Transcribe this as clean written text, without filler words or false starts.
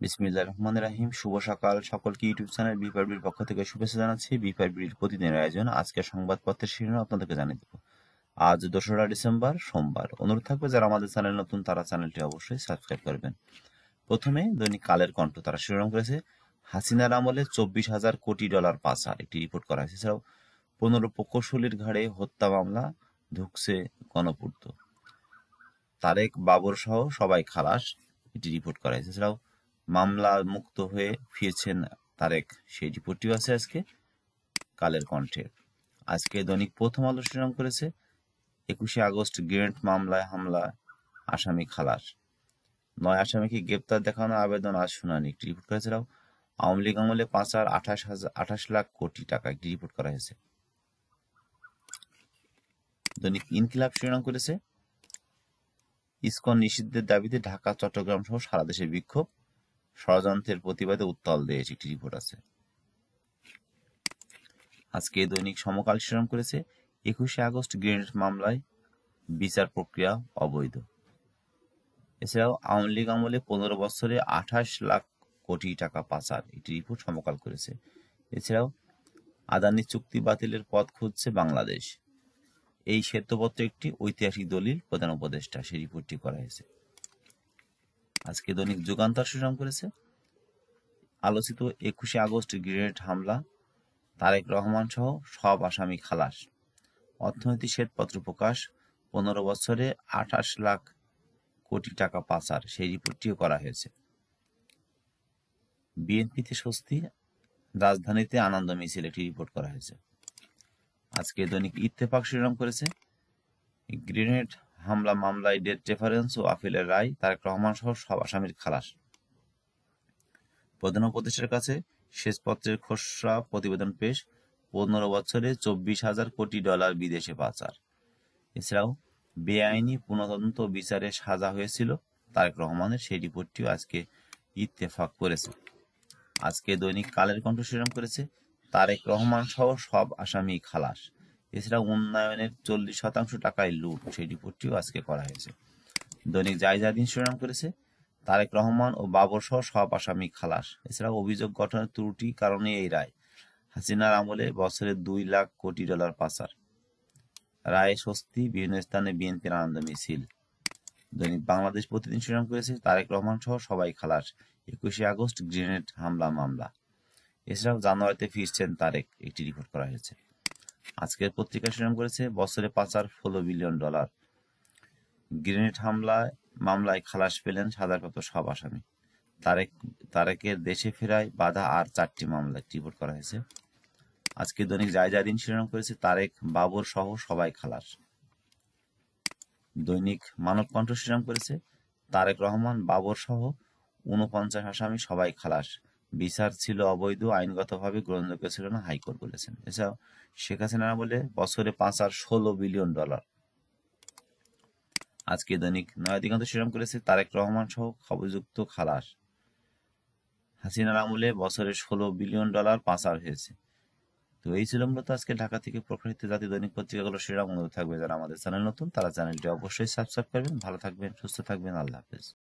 বিসমিল্লাহির রহমানির রহিম। শুভ সকাল সকলকে। ইউটিউব চ্যানেল বিপারবির পক্ষ থেকে শুভেচ্ছা জানাচ্ছি। বিপারবির প্রতিদিনের আয়োজন আজকের সংবাদপত্রের শিরোনাম আপনাদেরকে জানিয়ে দেব। আজ 2রা ডিসেম্বর সোমবার। অনুরোধ থাকবে যারা আমাদের চ্যানেল নতুন তারা চ্যানেলটি অবশ্যই সাবস্ক্রাইব করবেন। প্রথমে দৈনিক কালের কণ্ঠ তারা শিরোনাম করেছে হাসিনার আমলে 24,000 কোটি ডলার পাচার, একটি রিপোর্ট করা হয়েছে। এছাড়াও 15 প্রকৌশলীর ঘাড়ে হত্যা মামলা, ঢুকছে গণপূর্ত। তারেক বাবর সহ সবাই খালাস, এটি রিপোর্ট করা হয়েছে। এছাড়াও মামলা মুক্ত হয়ে ফিরছেন তারেক, সেই রিপোর্টটিও আছে আজকে কালের কণ্ঠে। আজকে দৈনিক প্রথম আলো শিরোনাম করেছে 21শে আগস্ট গ্রেনেড মামলায় হামলা, আসামি খালাস। 9 আসামিকে গ্রেপ্তার দেখানো আবেদন আজ শুনানি, একটি রিপোর্ট করা। এছাড়াও আওয়ামী লীগ আমলে পাচার 28 লাখ কোটি টাকা, একটি রিপোর্ট করা হয়েছে। দৈনিক ইনকিলাব শিরোনাম করেছে ইসকন নিষিদ্ধের দাবিতে ঢাকা, চট্টগ্রাম সহ সারা দেশে বিক্ষোভ, ষড়যন্ত্রের প্রতিবাদে উত্তাল দেশ, একটি রিপোর্ট আছে। আজকে দৈনিক সমকাল শিরোনাম করেছে 21শে আগস্ট গ্রেনেড মামলায় বিচার প্রক্রিয়া অবৈধ। এছাড়াও আওয়ামী লীগ আমলে 15 বছরে 28 লাখ কোটি টাকা পাচার, একটি রিপোর্ট সমকাল করেছে। এছাড়াও আদানি চুক্তি বাতিলের পথ খুঁজছে বাংলাদেশ, এই শ্বেতপত্র একটি ঐতিহাসিক দলিল, প্রধান উপদেষ্টা, সেই রিপোর্টটি করা হয়েছে। আজকে দৈনিক যুগান্তর শিরোনাম করেছে আলোচিত 21শে আগস্ট গ্রেনেড হামলা, তারেক রহমান সহ সব আসামি খালাস। অর্থনীতি শ্বেতপত্র প্রকাশ, 15 বছরে 28 লাখ কোটি টাকা পাচার, সেই রিপোর্টটিও করা হয়েছে। বিএনপিতে স্বস্তি, রাজধানীতে আনন্দ মিছিল, একটি রিপোর্ট করা হয়েছে। আজকে দৈনিক ইত্তেফাক শিরোনাম করেছে গ্রেনেড হামলা মামলায় ডেথ রেফারেন্স ও আপিলের রায়, তারেক রহমান সহ সব আসামির খালাস। প্রধান উপদেষ্টার কাছে শেষপত্রের খসড়া প্রতিবেদন পেশ, 15 বছরে 24,000 কোটি ডলার বিদেশে পাচার। এছাড়াও বেআইনি পুনঃতদন্ত বিচারে সাজা হয়েছিল তারেক রহমানের, সেই রিপোর্টটিও আজকে ইত্তেফাক করেছে। আজকে দৈনিক কালের কণ্ঠ শিরোনাম করেছে তারেক রহমান সহ সব আসামি খালাস। এছাড়া উন্নয়নের 40% টাকায় লুট, সেই রিপোর্টটিও আজকে করা হয়েছে। দৈনিক জায়জাদিন শিরোনাম করেছে তারেক রহমান ও বাবর সহ সব আসামি খালাস। এছাড়া অভিযোগ গঠনের ত্রুটি কারণে এই রায়, হাসিনার আমলে বছরে 2 লাখ কোটি ডলার পাচার। রায়ে স্বস্তি, বিভিন্ন স্থানে বিএনপির আনন্দ মিছিল। দৈনিক বাংলাদেশ প্রতিদিন শিরোনাম করেছে তারেক রহমান সহ সবাই খালাস, 21শে আগস্ট গ্রেনেড হামলা মামলা। এছাড়াও জানুয়ারিতে ফিরছেন তারেক, একটি রিপোর্ট করা হয়েছে। আজকের পত্রিকা শিরোনাম করেছে বছরে পাচার 16 বিলিয়ন ডলার, গ্রেনেড মামলায় খালাস পেলেন সাজাপ্রাপ্ত সব আসামি। তারেকের দেশে ফেরায় বাধা আর 4টি মামলা, রিপোর্ট করা হয়েছে। আজকে দৈনিক জায়জাদিন শিরোনাম করেছে তারেক বাবর সহ সবাই খালাস। দৈনিক মানব কণ্ঠ শিরোনাম করেছে তারেক রহমান বাবর সহ 49 আসামি সবাই খালাস, বিচার ছিল অবৈধ, আইনগতভাবে গ্রহণযোগ্য ছিল না, হাইকোর্ট বলেছেন। এছাড়াও শেখ হাসিনা বলে বছরে পাচার 16 বিলিয়ন ডলার। আজকে দৈনিক নয়া দিগন্ত শিরোনাম করেছে তারেক রহমান সহ অভিযুক্ত খালাস, হাসিনার আমলে বছরে 16 বিলিয়ন ডলার পাচার হয়েছে। তো এই ছিল মূলত আজকে ঢাকা থেকে প্রকাশিত জাতীয় দৈনিক পত্রিকাগুলো শিরোনাম। অনুরোধ থাকবে যারা আমাদের চ্যানেল নতুন তারা চ্যানেলটি অবশ্যই সাবস্ক্রাইব করবেন। ভালো থাকবেন, সুস্থ থাকবেন, আল্লাহ হাফেজ।